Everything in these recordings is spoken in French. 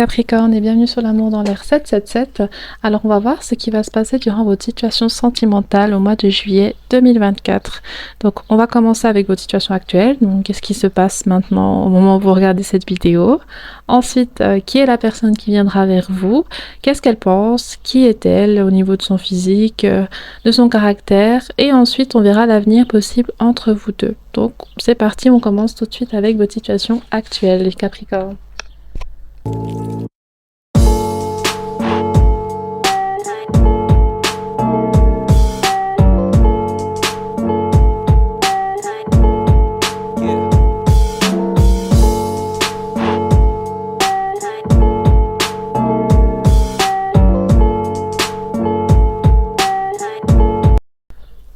Capricorne et bienvenue sur l'amour dans l'air 777. Alors on va voir ce qui va se passer durant votre situation sentimentale au mois de juillet 2024. Donc on va commencer avec votre situation actuelle. Donc qu'est-ce qui se passe maintenant au moment où vous regardez cette vidéo. Ensuite, qui est la personne qui viendra vers vous? Qu'est-ce qu'elle pense? Qui est-elle au niveau de son physique, de son caractère? Et ensuite on verra l'avenir possible entre vous deux. Donc c'est parti, on commence tout de suite avec votre situation actuelle les Capricornes.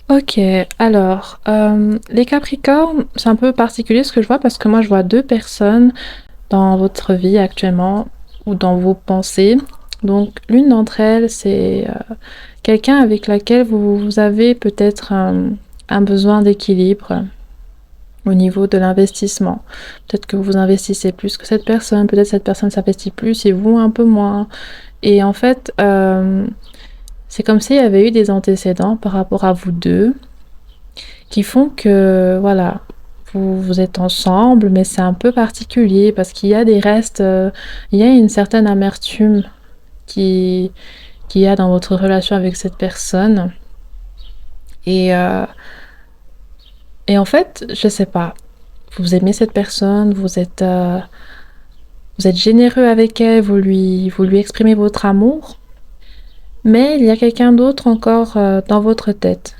Ok, alors, les Capricornes, c'est un peu particulier ce que je vois parce que moi je vois deux personnes dans votre vie actuellement ou dans vos pensées. Donc l'une d'entre elles, c'est quelqu'un avec laquelle vous avez peut-être un besoin d'équilibre au niveau de l'investissement. Peut-être que vous investissez plus que cette personne, peut-être cette personne s'investit plus et vous un peu moins. Et en fait, c'est comme s'il y avait eu des antécédents par rapport à vous deux qui font que, voilà, vous êtes ensemble, mais c'est un peu particulier parce qu'il y a des restes, il y a une certaine amertume qui, qu'il y a dans votre relation avec cette personne. Et, euh, et en fait, je sais pas, vous aimez cette personne, vous êtes généreux avec elle, vous lui exprimez votre amour, mais il y a quelqu'un d'autre encore dans votre tête.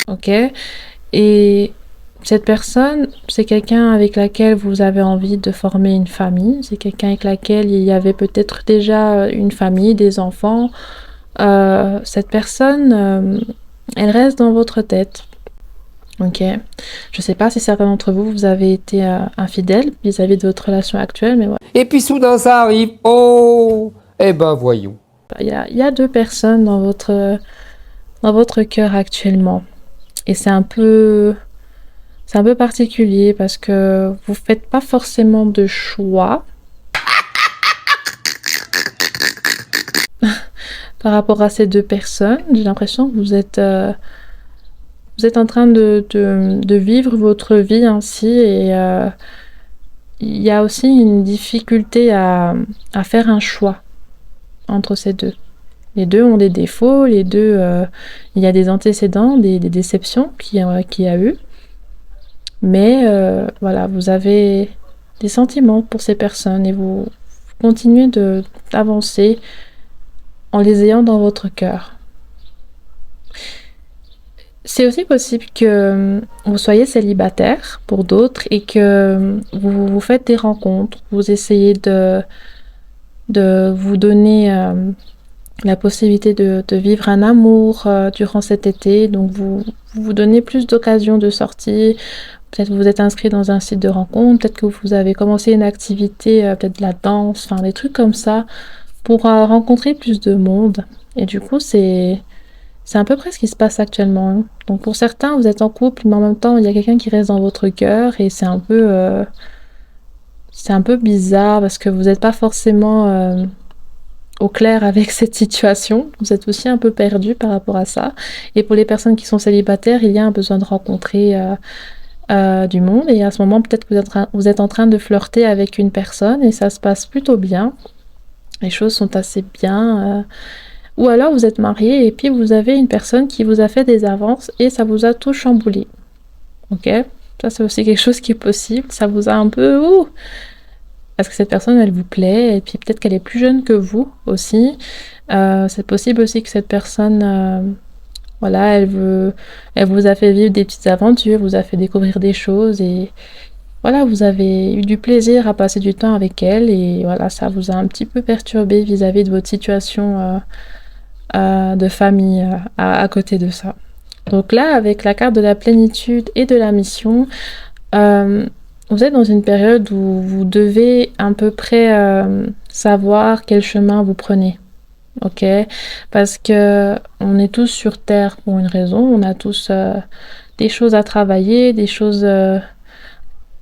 Ok? Et cette personne, c'est quelqu'un avec laquelle vous avez envie de former une famille. C'est quelqu'un avec laquelle il y avait peut-être déjà une famille, des enfants. Cette personne, elle reste dans votre tête. Ok. Je sais pas si certains d'entre vous, vous avez été infidèle vis-à-vis de votre relation actuelle, mais voilà. Et puis soudain ça arrive. Oh, eh ben voyons. Il y a deux personnes dans votre cœur actuellement. Et c'est un peu particulier parce que vous faites pas forcément de choix par rapport à ces deux personnes. J'ai l'impression que vous êtes en train de vivre votre vie ainsi et il y a aussi une difficulté à faire un choix entre ces deux. Les deux ont des défauts, les deux, il y a des antécédents, des déceptions qu'il y a eu. Mais voilà, vous avez des sentiments pour ces personnes et vous continuez d'avancer en les ayant dans votre cœur. C'est aussi possible que vous soyez célibataire pour d'autres et que vous faites des rencontres, vous essayez de vous donner la possibilité de vivre un amour durant cet été, donc vous donnez plus d'occasions de sortie. Peut-être que vous êtes inscrit dans un site de rencontre, peut-être que vous avez commencé une activité, peut-être de la danse, enfin des trucs comme ça, pour rencontrer plus de monde. Et du coup, c'est à peu près ce qui se passe actuellement, hein. Donc pour certains, vous êtes en couple, mais en même temps, il y a quelqu'un qui reste dans votre cœur et c'est un peu bizarre parce que vous n'êtes pas forcément au clair avec cette situation. Vous êtes aussi un peu perdu par rapport à ça. Et pour les personnes qui sont célibataires, il y a un besoin de rencontrer du monde et à ce moment peut-être que vous êtes en train de flirter avec une personne et ça se passe plutôt bien, les choses sont assez bien, ou alors vous êtes marié et puis vous avez une personne qui vous a fait des avances et ça vous a tout chamboulé. Ok, ça c'est aussi quelque chose qui est possible, ça vous a un peu parce que cette personne elle vous plaît et puis peut-être qu'elle est plus jeune que vous aussi. C'est possible aussi que cette personne voilà, elle vous a fait vivre des petites aventures, vous a fait découvrir des choses et voilà, vous avez eu du plaisir à passer du temps avec elle et voilà, ça vous a un petit peu perturbé vis-à-vis de votre situation de famille à côté de ça. Donc là, avec la carte de la plénitude et de la mission, euh, vous êtes dans une période où vous devez à peu près savoir quel chemin vous prenez. Ok, parce que on est tous sur Terre pour une raison, on a tous des choses à travailler, des choses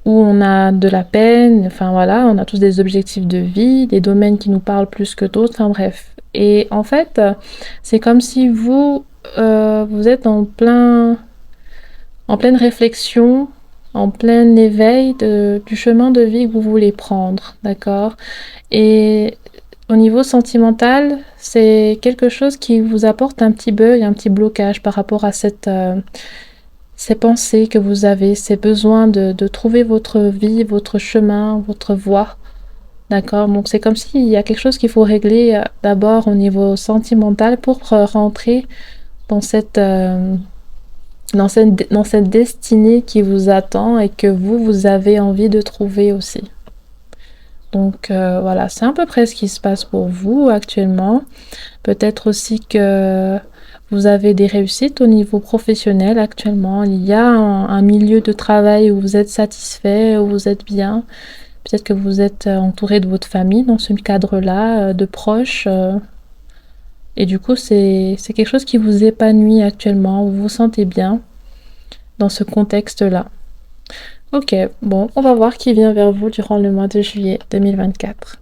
où on a de la peine, enfin voilà, on a tous des objectifs de vie, des domaines qui nous parlent plus que d'autres, enfin bref. Et en fait, c'est comme si vous êtes en pleine réflexion, en plein éveil du chemin de vie que vous voulez prendre, d'accord? Et au niveau sentimental, c'est quelque chose qui vous apporte un petit bug, un petit blocage par rapport à ces pensées que vous avez, ces besoins de trouver votre vie, votre chemin, votre voie. D'accord? Donc c'est comme s'il y a quelque chose qu'il faut régler d'abord au niveau sentimental pour rentrer dans dans cette destinée qui vous attend et que vous avez envie de trouver aussi. Donc voilà, c'est à peu près ce qui se passe pour vous actuellement. Peut-être aussi que vous avez des réussites au niveau professionnel actuellement. Il y a un milieu de travail où vous êtes satisfait, où vous êtes bien. Peut-être que vous êtes entouré de votre famille dans ce cadre-là, de proches. Et du coup, c'est quelque chose qui vous épanouit actuellement, où vous vous sentez bien dans ce contexte-là. Ok, bon, on va voir qui vient vers vous durant le mois de juillet 2024.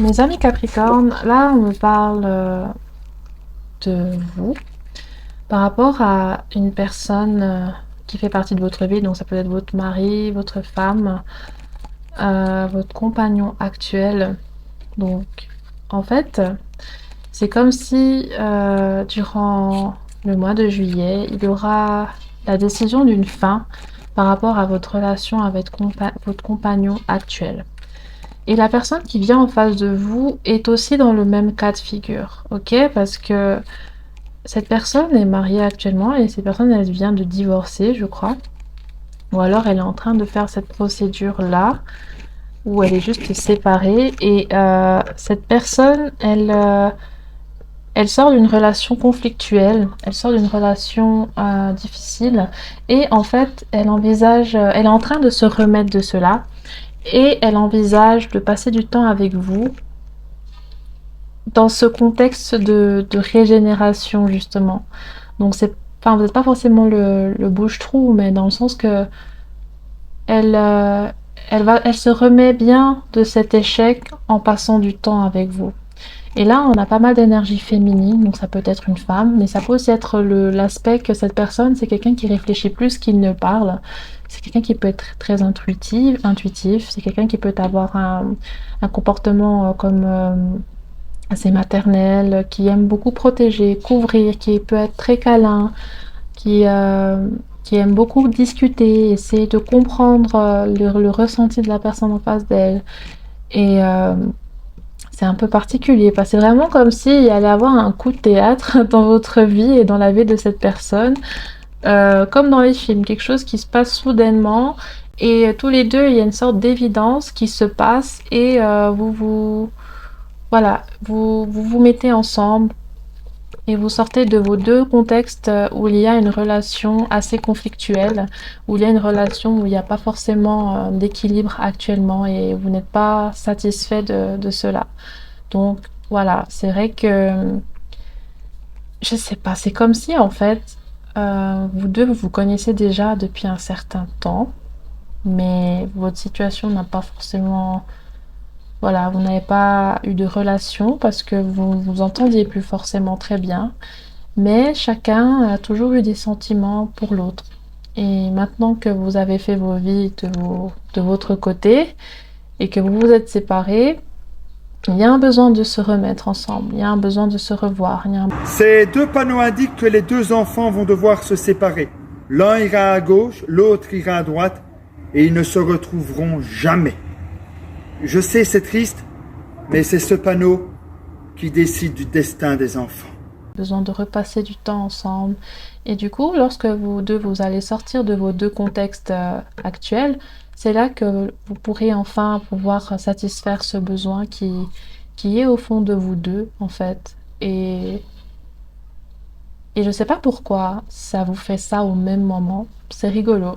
Mes amis Capricorne, là on me parle de vous par rapport à une personne qui fait partie de votre vie, donc ça peut être votre mari, votre femme, votre compagnon actuel. Donc en fait, c'est comme si durant le mois de juillet, il y aura la décision d'une fin par rapport à votre relation avec votre compagnon actuel. Et la personne qui vient en face de vous est aussi dans le même cas de figure, ok? Parce que cette personne est mariée actuellement et cette personne, elle vient de divorcer, je crois. Ou alors elle est en train de faire cette procédure-là, où elle est juste séparée. Et cette personne, elle sort d'une relation conflictuelle, elle sort d'une relation difficile. Et en fait, elle est en train de se remettre de cela. Et elle envisage de passer du temps avec vous dans ce contexte de régénération, justement. Donc, enfin, vous n'êtes pas forcément le bouche-trou, mais dans le sens que elle, elle se remet bien de cet échec en passant du temps avec vous. Et là, on a pas mal d'énergie féminine, donc ça peut être une femme, mais ça peut aussi être l'aspect que cette personne, c'est quelqu'un qui réfléchit plus qu'il ne parle. C'est quelqu'un qui peut être très intuitif. C'est quelqu'un qui peut avoir un comportement comme assez maternel, qui aime beaucoup protéger, couvrir, qui peut être très câlin, qui, euh, qui aime beaucoup discuter, essayer de comprendre le ressenti de la personne en face d'elle. Et c'est un peu particulier, parce que c'est vraiment comme s'il y allait avoir un coup de théâtre dans votre vie et dans la vie de cette personne, comme dans les films, quelque chose qui se passe soudainement, et tous les deux, il y a une sorte d'évidence qui se passe, et voilà, vous mettez ensemble, et vous sortez de vos deux contextes où il y a une relation assez conflictuelle, où il y a une relation où il n'y a pas forcément d'équilibre actuellement, et vous n'êtes pas satisfait de cela. Donc voilà, c'est vrai que je sais pas, c'est comme si en fait vous deux vous vous connaissez déjà depuis un certain temps, mais votre situation n'a pas forcément, voilà, vous n'avez pas eu de relation parce que vous vous entendiez plus forcément très bien, mais chacun a toujours eu des sentiments pour l'autre. Et maintenant que vous avez fait vos vies de votre côté et que vous vous êtes séparés, il y a un besoin de se remettre ensemble, il y a un besoin de se revoir. Ces deux panneaux indiquent que les deux enfants vont devoir se séparer. L'un ira à gauche, l'autre ira à droite, et ils ne se retrouveront jamais. Je sais, c'est triste, mais c'est ce panneau qui décide du destin des enfants. Besoin de repasser du temps ensemble. Et du coup, lorsque vous deux, vous allez sortir de vos deux contextes actuels, c'est là que vous pourrez enfin pouvoir satisfaire ce besoin qui qui est au fond de vous deux, en fait. Et je sais pas pourquoi ça vous fait ça au même moment. C'est rigolo.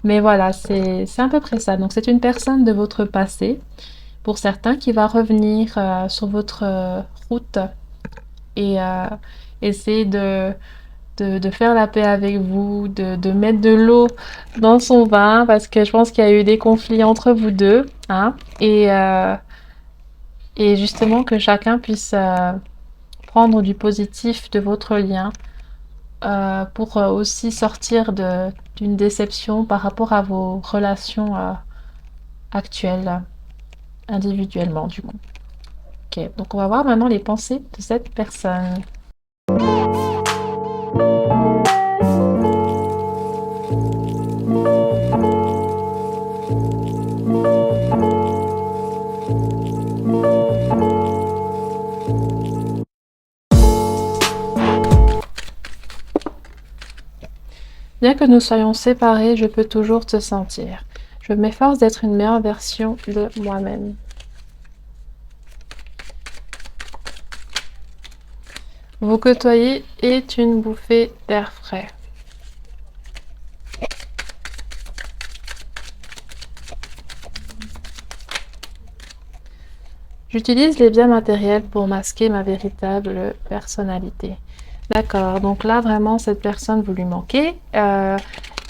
Mais voilà, c'est à peu près ça. Donc c'est une personne de votre passé, pour certains, qui va revenir sur votre route et essayer de faire la paix avec vous, de mettre de l'eau dans son vin, parce que je pense qu'il y a eu des conflits entre vous deux, hein, et justement que chacun puisse prendre du positif de votre lien pour aussi sortir d'une déception par rapport à vos relations actuelles, individuellement du coup. Ok, donc on va voir maintenant les pensées de cette personne. Bien que nous soyons séparés, je peux toujours te sentir. Je m'efforce d'être une meilleure version de moi-même. Vous côtoyer est une bouffée d'air frais. J'utilise les biens matériels pour masquer ma véritable personnalité. D'accord, donc là vraiment cette personne vous lui manquez. Il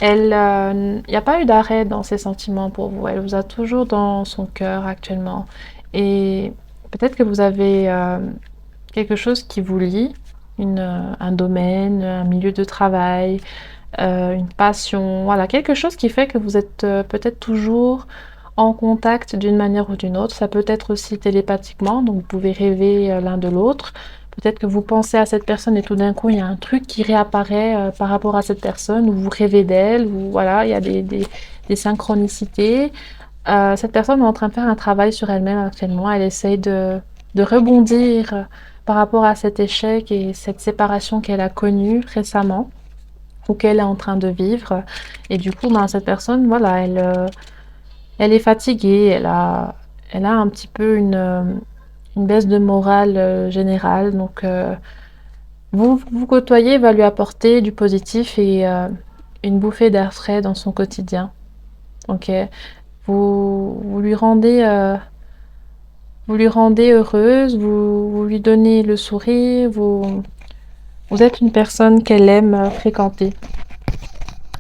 n'y a pas eu d'arrêt dans ses sentiments pour vous. Elle vous a toujours dans son cœur actuellement. Et peut-être que vous avez quelque chose qui vous lie, un domaine, un milieu de travail, une passion, voilà, quelque chose qui fait que vous êtes peut-être toujours en contact d'une manière ou d'une autre. Ça peut être aussi télépathiquement, donc vous pouvez rêver l'un de l'autre. Peut-être que vous pensez à cette personne et tout d'un coup, il y a un truc qui réapparaît par rapport à cette personne, ou vous rêvez d'elle, ou voilà, il y a des synchronicités. Cette personne est en train de faire un travail sur elle-même actuellement. Elle essaye de rebondir par rapport à cet échec et cette séparation qu'elle a connue récemment, ou qu'elle est en train de vivre. Et du coup, cette personne, voilà, elle est fatiguée, elle a un petit peu une baisse de morale générale. Donc, vous côtoyer va lui apporter du positif et une bouffée d'air frais dans son quotidien. Ok, vous lui rendez heureuse, vous lui donnez le sourire, vous êtes une personne qu'elle aime fréquenter.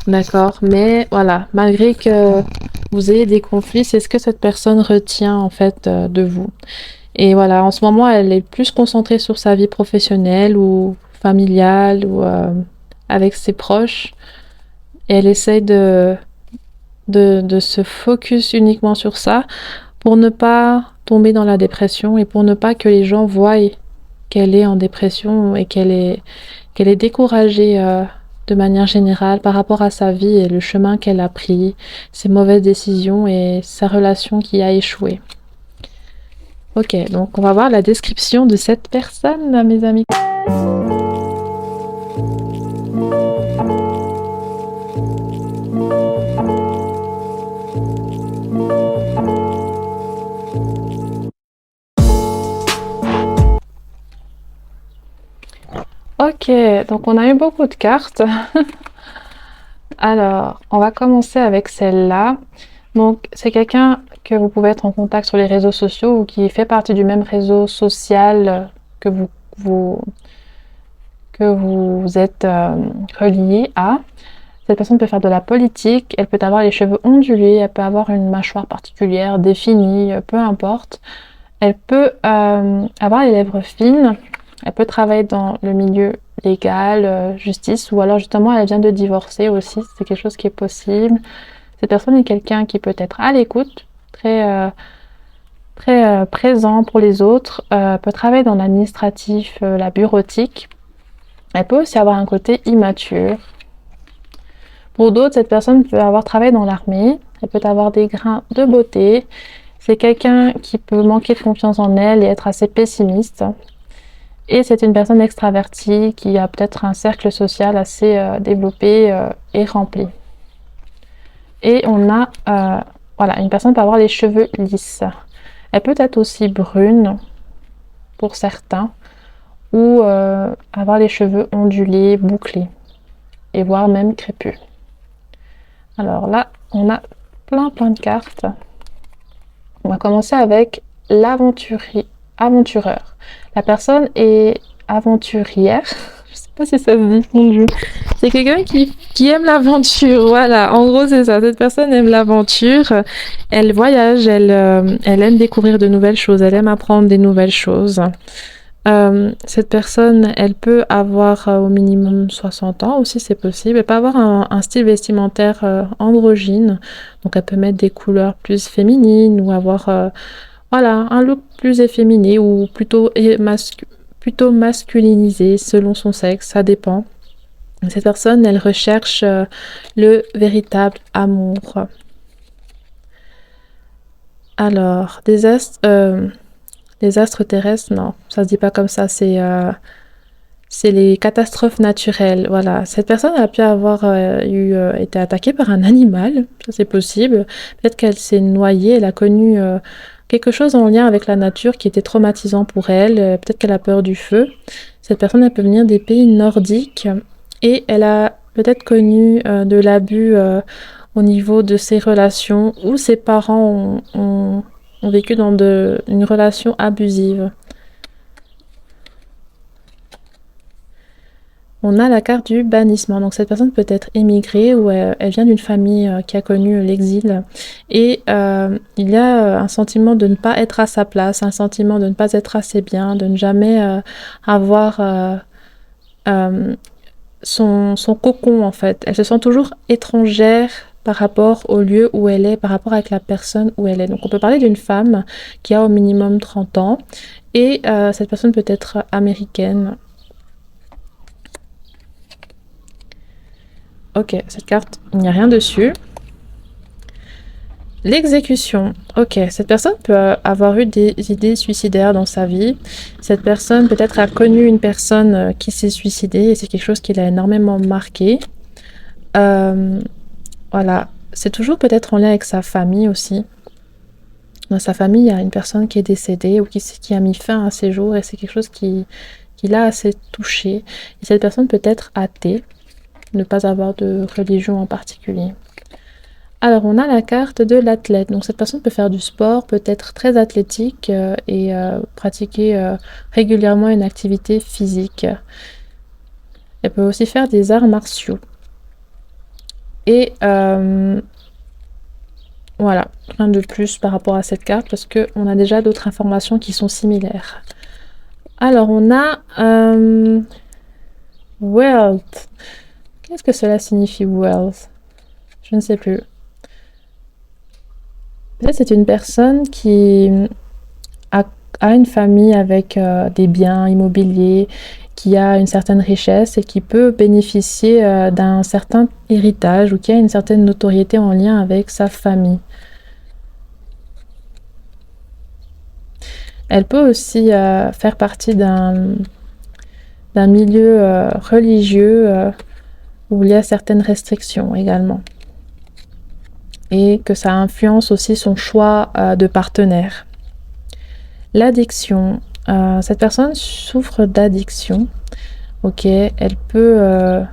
D'accord, mais voilà, malgré que vous ayez des conflits, c'est ce que cette personne retient en fait de vous. Et voilà, en ce moment, elle est plus concentrée sur sa vie professionnelle ou familiale ou avec ses proches. Et elle essaye de se focus uniquement sur ça pour ne pas tomber dans la dépression et pour ne pas que les gens voient qu'elle est en dépression et qu'elle est découragée de manière générale par rapport à sa vie et le chemin qu'elle a pris, ses mauvaises décisions et sa relation qui a échoué. Ok, donc on va voir la description de cette personne, mes amis. Ok, donc on a eu beaucoup de cartes. Alors, on va commencer avec celle-là. Donc, c'est quelqu'un que vous pouvez être en contact sur les réseaux sociaux ou qui fait partie du même réseau social que vous êtes relié à. Cette personne peut faire de la politique, elle peut avoir les cheveux ondulés, elle peut avoir une mâchoire particulière, définie, peu importe. Elle peut avoir les lèvres fines, elle peut travailler dans le milieu légal, justice, ou alors justement elle vient de divorcer aussi, c'est quelque chose qui est possible. Cette personne est quelqu'un qui peut être à l'écoute, très présent pour les autres, peut travailler dans l'administratif, la bureautique. Elle peut aussi avoir un côté immature. Pour d'autres, cette personne peut avoir travaillé dans l'armée, elle peut avoir des grains de beauté. C'est quelqu'un qui peut manquer de confiance en elle et être assez pessimiste. Et c'est une personne extravertie qui a peut-être un cercle social assez développé et rempli. Et on a, voilà, une personne peut avoir les cheveux lisses. Elle peut être aussi brune, pour certains, ou avoir les cheveux ondulés, bouclés, et voire même crépus. Alors là, on a plein de cartes. On va commencer avec aventureur. La personne est aventurière. Je sais pas si ça se dit, mon Dieu. C'est quelqu'un qui aime l'aventure. Voilà, en gros, c'est ça. Cette personne aime l'aventure. Elle voyage, elle aime découvrir de nouvelles choses. Elle aime apprendre des nouvelles choses. Cette personne, elle peut avoir au minimum 60 ans aussi, c'est possible. Elle peut avoir un style vestimentaire androgyne. Donc, elle peut mettre des couleurs plus féminines ou avoir un look plus efféminé ou plutôt masculinisé selon son sexe, ça dépend. Cette personne, elle recherche le véritable amour. Alors, les astres terrestres, non, ça se dit pas comme ça, c'est les catastrophes naturelles. Voilà, cette personne a pu avoir été attaquée par un animal, ça c'est possible. Peut-être qu'elle s'est noyée, elle a connu quelque chose en lien avec la nature qui était traumatisant pour elle. Peut-être qu'elle a peur du feu. Cette personne, elle peut venir des pays nordiques et elle a peut-être connu de l'abus au niveau de ses relations ou ses parents ont vécu dans une relation abusive. On a la carte du bannissement. Donc cette personne peut être émigrée ou elle vient d'une famille qui a connu l'exil. Et il y a un sentiment de ne pas être à sa place, un sentiment de ne pas être assez bien, de ne jamais avoir son cocon en fait. Elle se sent toujours étrangère par rapport au lieu où elle est, par rapport avec la personne où elle est. Donc on peut parler d'une femme qui a au minimum 30 ans et cette personne peut être américaine. Ok, cette carte, il n'y a rien dessus. L'exécution. Ok, cette personne peut avoir eu des idées suicidaires dans sa vie. Cette personne peut-être a connu une personne qui s'est suicidée et c'est quelque chose qui l'a énormément marqué. Voilà, c'est toujours peut-être en lien avec sa famille aussi. Dans sa famille, il y a une personne qui est décédée ou qui a mis fin à ses jours et c'est quelque chose qui l'a assez touché. Et cette personne peut être athée. Ne pas avoir de religion en particulier. Alors, on a la carte de l'athlète. Donc, cette personne peut faire du sport, peut être très athlétique et pratiquer régulièrement une activité physique. Elle peut aussi faire des arts martiaux. Et voilà, rien de plus par rapport à cette carte parce qu'on a déjà d'autres informations qui sont similaires. Alors, on a wealth. Qu'est-ce que cela signifie, wealth? Je ne sais plus. Peut-être c'est une personne qui a une famille avec des biens immobiliers, qui a une certaine richesse et qui peut bénéficier d'un certain héritage ou qui a une certaine notoriété en lien avec sa famille. Elle peut aussi faire partie d'un milieu religieux où il y a certaines restrictions également. Et que ça influence aussi son choix de partenaire. L'addiction. Cette personne souffre d'addiction. Ok, elle peut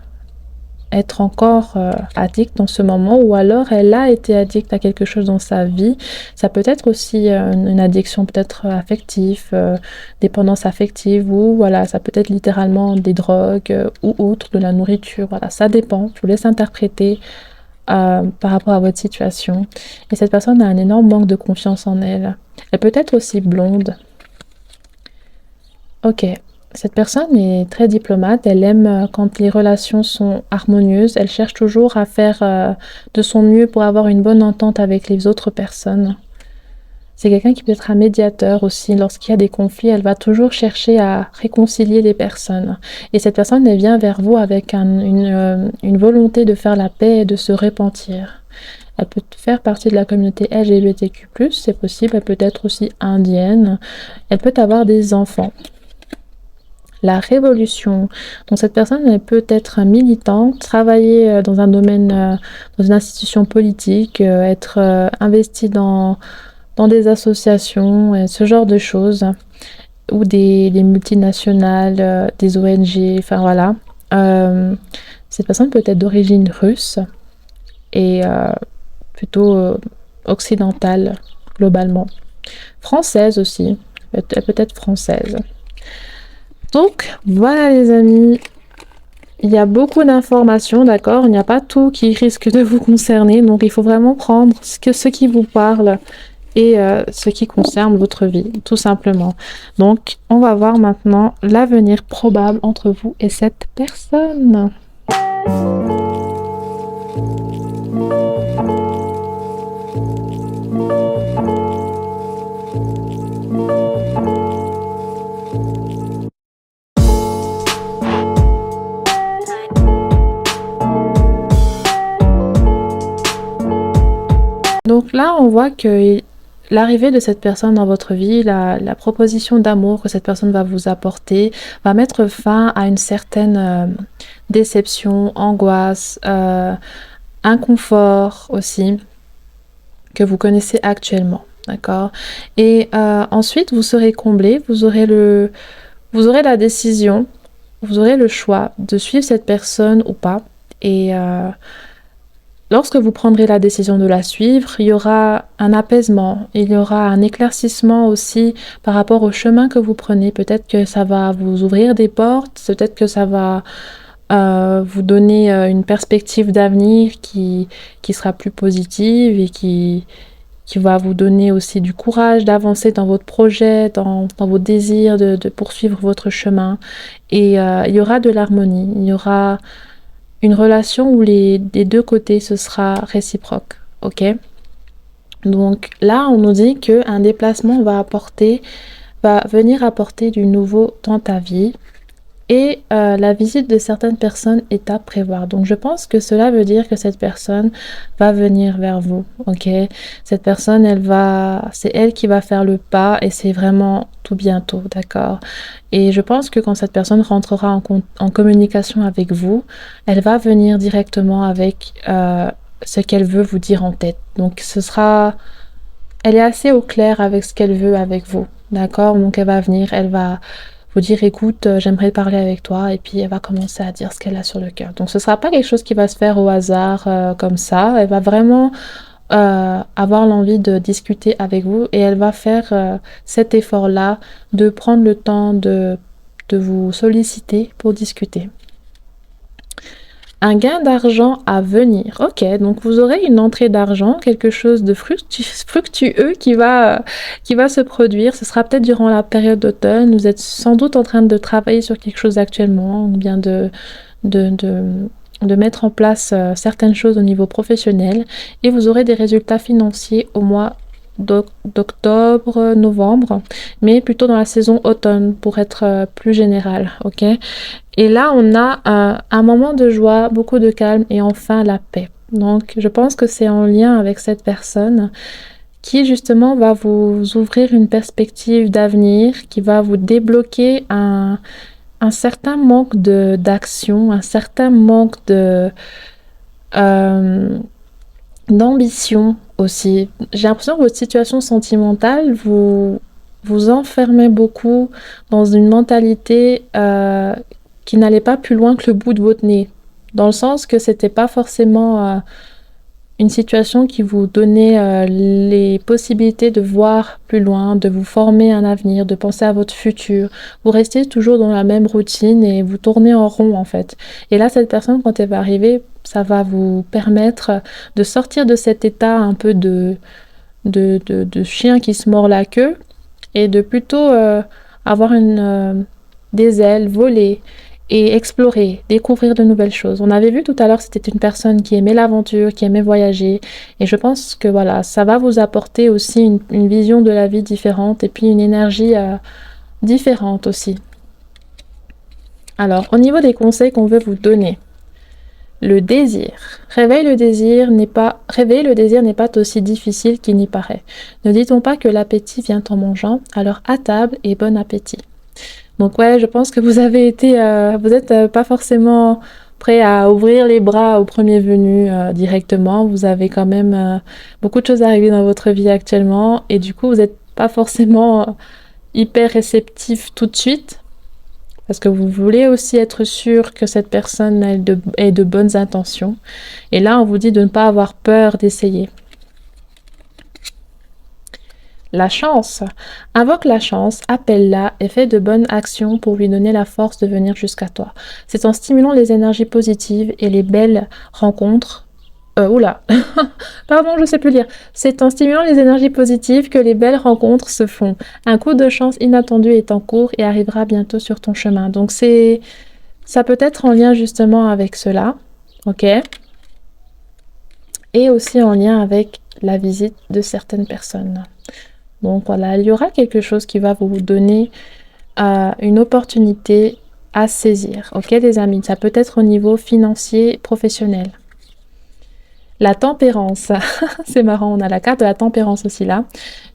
être encore addicte en ce moment ou alors elle a été addicte à quelque chose dans sa vie. Ça peut être aussi une addiction peut-être affective, dépendance affective ou voilà, ça peut être littéralement des drogues ou autre, de la nourriture. Voilà, ça dépend. Je vous laisse interpréter par rapport à votre situation. Et cette personne a un énorme manque de confiance en elle. Elle peut être aussi blonde. Ok. Cette personne est très diplomate, elle aime quand les relations sont harmonieuses, elle cherche toujours à faire de son mieux pour avoir une bonne entente avec les autres personnes. C'est quelqu'un qui peut être un médiateur aussi, lorsqu'il y a des conflits, elle va toujours chercher à réconcilier les personnes. Et cette personne, elle vient vers vous avec une volonté de faire la paix et de se repentir. Elle peut faire partie de la communauté LGBTQ+, c'est possible, elle peut être aussi indienne, elle peut avoir des enfants. La révolution. Donc cette personne elle peut être militante, travailler dans un domaine, dans une institution politique, être investie dans des associations, ce genre de choses. ou des multinationales, des ONG, enfin voilà. Cette personne peut être d'origine russe et plutôt occidentale globalement. Française aussi, elle peut être française. Donc voilà les amis, il y a beaucoup d'informations, d'accord? Il n'y a pas tout qui risque de vous concerner, donc il faut vraiment prendre ce qui vous parle et ce qui concerne votre vie, tout simplement. Donc on va voir maintenant l'avenir probable entre vous et cette personne. Donc là, on voit que l'arrivée de cette personne dans votre vie, la proposition d'amour que cette personne va vous apporter, va mettre fin à une certaine déception, angoisse, inconfort aussi, que vous connaissez actuellement, d'accord? Et ensuite, vous serez comblé, vous aurez la décision, vous aurez le choix de suivre cette personne ou pas. Et lorsque vous prendrez la décision de la suivre, il y aura un apaisement, il y aura un éclaircissement aussi par rapport au chemin que vous prenez. Peut-être que ça va vous ouvrir des portes, peut-être que ça va vous donner une perspective d'avenir qui sera plus positive et qui va vous donner aussi du courage d'avancer dans votre projet, dans vos désirs, de poursuivre votre chemin. Et il y aura de l'harmonie, il y aura une relation où des deux côtés ce sera réciproque, ok? Donc là, on nous dit qu'un déplacement va venir apporter du nouveau dans ta vie et la visite de certaines personnes est à prévoir. Donc je pense que cela veut dire que cette personne va venir vers vous, ok? Cette personne, c'est elle qui va faire le pas et c'est vraiment tout bientôt, d'accord? Et je pense que quand cette personne rentrera en communication avec vous, elle va venir directement avec ce qu'elle veut vous dire en tête. Donc elle est assez au clair avec ce qu'elle veut avec vous, d'accord? Donc elle va venir, elle va vous dire écoute, j'aimerais parler avec toi, et puis elle va commencer à dire ce qu'elle a sur le cœur. Donc ce sera pas quelque chose qui va se faire au hasard comme ça, elle va vraiment avoir l'envie de discuter avec vous et elle va faire cet effort-là de prendre le temps de vous solliciter pour discuter. Un gain d'argent à venir. Ok, donc vous aurez une entrée d'argent, quelque chose de fructueux qui va se produire. Ce sera peut-être durant la période d'automne. Vous êtes sans doute en train de travailler sur quelque chose actuellement, ou bien de mettre en place certaines choses au niveau professionnel. Et vous aurez des résultats financiers au mois d'octobre, novembre, mais plutôt dans la saison automne pour être plus général, ok? Et là, on a un moment de joie, beaucoup de calme et enfin la paix. Donc, je pense que c'est en lien avec cette personne qui, justement, va vous ouvrir une perspective d'avenir, qui va vous débloquer un certain manque d'action, un certain manque d'ambition aussi. J'ai l'impression que votre situation sentimentale vous enfermez beaucoup dans une mentalité qui n'allait pas plus loin que le bout de votre nez, dans le sens que c'était pas forcément une situation qui vous donnait les possibilités de voir plus loin, de vous former un avenir, de penser à votre futur. Vous restez toujours dans la même routine et vous tournez en rond en fait. Et là, cette personne, quand elle va arriver, ça va vous permettre de sortir de cet état un peu de chien qui se mord la queue et de plutôt avoir des ailes, voler et explorer, découvrir de nouvelles choses. On avait vu tout à l'heure, c'était une personne qui aimait l'aventure, qui aimait voyager, et je pense que voilà, ça va vous apporter aussi une vision de la vie différente et puis une énergie différente aussi. Alors, au niveau des conseils qu'on veut vous donner, le désir. Réveiller le désir n'est pas aussi difficile qu'il n'y paraît. Ne dit-on pas que l'appétit vient en mangeant? Alors à table et bon appétit. Donc ouais, je pense que vous êtes pas forcément prêt à ouvrir les bras au premier venu directement. Vous avez quand même beaucoup de choses à régler dans votre vie actuellement et du coup vous n'êtes pas forcément hyper réceptif tout de suite, parce que vous voulez aussi être sûr que cette personne ait de bonnes intentions. Et là, on vous dit de ne pas avoir peur d'essayer. La chance. Invoque la chance, appelle-la et fais de bonnes actions pour lui donner la force de venir jusqu'à toi. C'est en stimulant les énergies positives et les belles rencontres. Pardon, je sais plus lire. C'est en stimulant les énergies positives que les belles rencontres se font. Un coup de chance inattendu est en cours et arrivera bientôt sur ton chemin. Donc ça peut être en lien justement avec cela, ok? Et aussi en lien avec la visite de certaines personnes. Donc voilà, il y aura quelque chose qui va vous donner une opportunité à saisir, ok les amis? Ça peut être au niveau financier, professionnel. La tempérance, c'est marrant, on a la carte de la tempérance aussi là.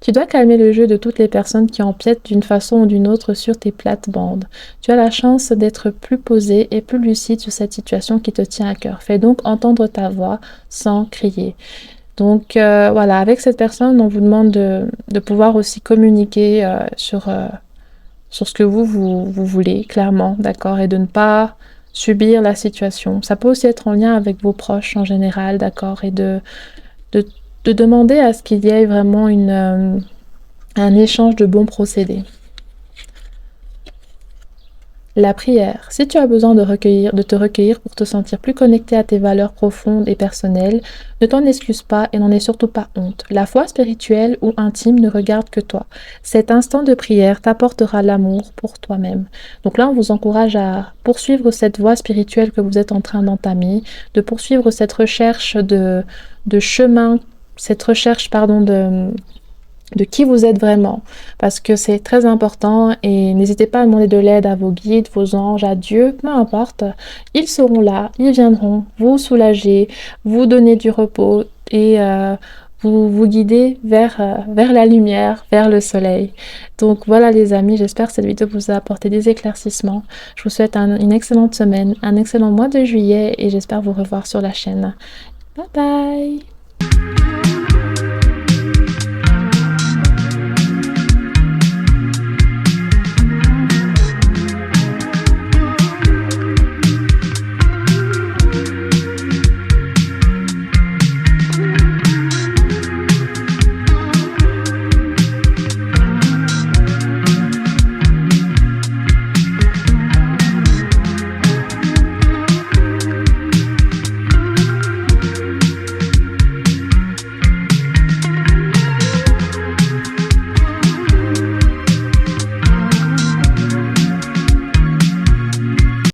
Tu dois calmer le jeu de toutes les personnes qui empiètent d'une façon ou d'une autre sur tes plates-bandes. Tu as la chance d'être plus posé et plus lucide sur cette situation qui te tient à cœur. Fais donc entendre ta voix sans crier. Donc voilà, avec cette personne, on vous demande de pouvoir aussi communiquer sur ce que vous voulez, clairement, d'accord, et de ne pas subir la situation. Ça peut aussi être en lien avec vos proches en général, d'accord, et de demander à ce qu'il y ait vraiment un échange de bons procédés. La prière. Si tu as besoin de te recueillir pour te sentir plus connecté à tes valeurs profondes et personnelles, ne t'en excuse pas et n'en aie surtout pas honte. La foi spirituelle ou intime ne regarde que toi. Cet instant de prière t'apportera l'amour pour toi-même. Donc là, on vous encourage à poursuivre cette voie spirituelle que vous êtes en train d'entamer, de poursuivre cette recherche de chemin, cette recherche, de qui vous êtes vraiment, parce que c'est très important et n'hésitez pas à demander de l'aide à vos guides, vos anges, à Dieu, peu importe, ils seront là, ils viendront vous soulager, vous donner du repos et vous guider vers la lumière, vers le soleil. Donc voilà les amis, j'espère que cette vidéo vous a apporté des éclaircissements. Je vous souhaite une excellente semaine, un excellent mois de juillet et j'espère vous revoir sur la chaîne. Bye bye.